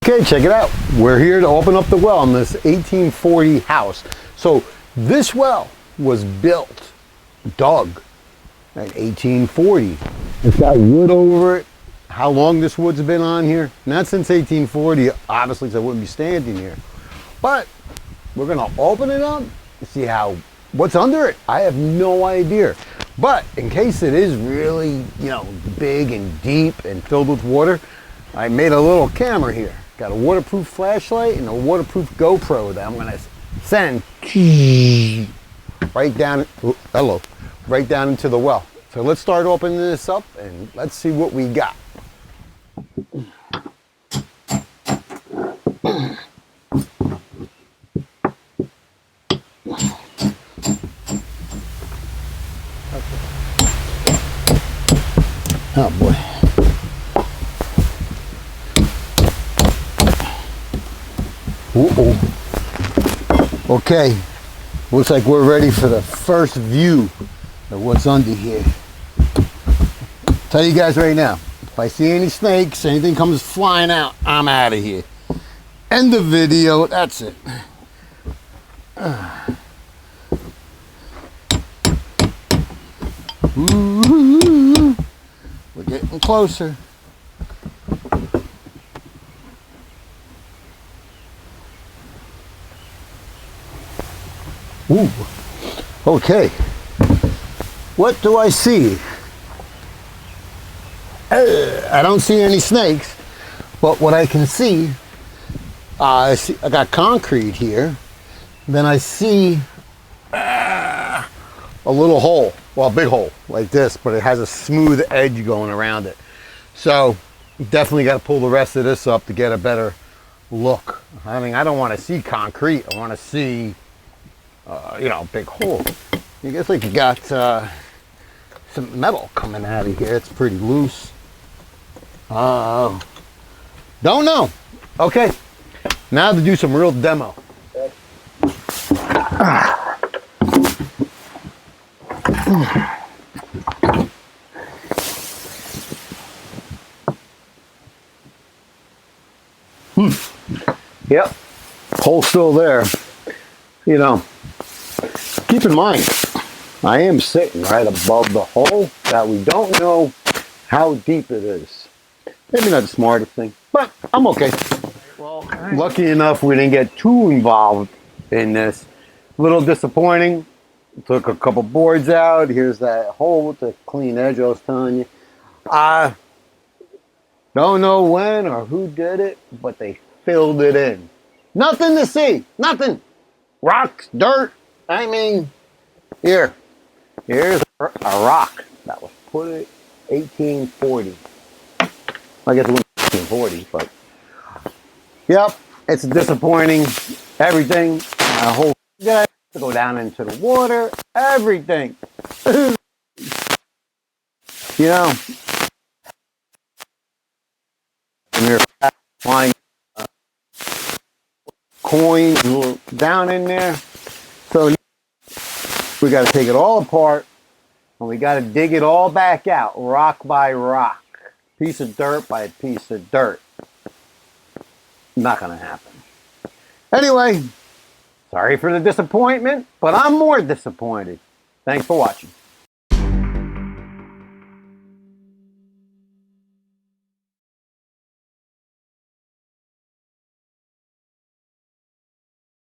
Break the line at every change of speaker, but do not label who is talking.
Okay, check it out. We're here to open up the well in this 1840 house. So this well was built, dug in 1840. It's got wood over it. How long this wood's been on here? Not since 1840, obviously, so I wouldn't be standing here. But we're gonna open it up and see what's under it. I have no idea. But in case it is really, big and deep and filled with water, I made a little camera here. Got a waterproof flashlight and a waterproof GoPro that I'm gonna send right down, right down into the well. So let's start opening this up and let's see what we got. Oh boy. Okay, looks like we're ready for the first view of what's under here. Tell you guys right now, if I see any snakes, anything comes flying out, I'm out of here. End the video, that's it. Ooh, we're getting closer. Ooh, okay. What do I see? I don't see any snakes, but what I can see, I got concrete here. Then I see a little hole, well, a big hole like this, but it has a smooth edge going around it. So definitely got to pull the rest of this up to get a better look. I mean, I don't want to see concrete. I want to see big hole. I guess like you got some metal coming out of here. It's pretty loose. Don't know. Okay, now to do some real demo. Yep, hole's still there. Keep in mind, I am sitting right above the hole that we don't know how deep it is. Maybe not the smartest thing, but I'm okay. Well, lucky enough we didn't get too involved in this. A little disappointing. Took a couple boards out. Here's that hole with the clean edge I was telling you. I don't know when or who did it, but they filled it in. Nothing to see. Nothing. Rocks, dirt. I mean, here's a rock that was put in 1840. I guess it was 1840, but yep, it's disappointing. Everything, a whole to go down into the water, everything. When you're flying coins down in there, so we got to take it all apart and we got to dig it all back out, rock by rock, piece of dirt by piece of dirt. Not gonna happen. Anyway, sorry for the disappointment, but I'm more disappointed. Thanks for watching.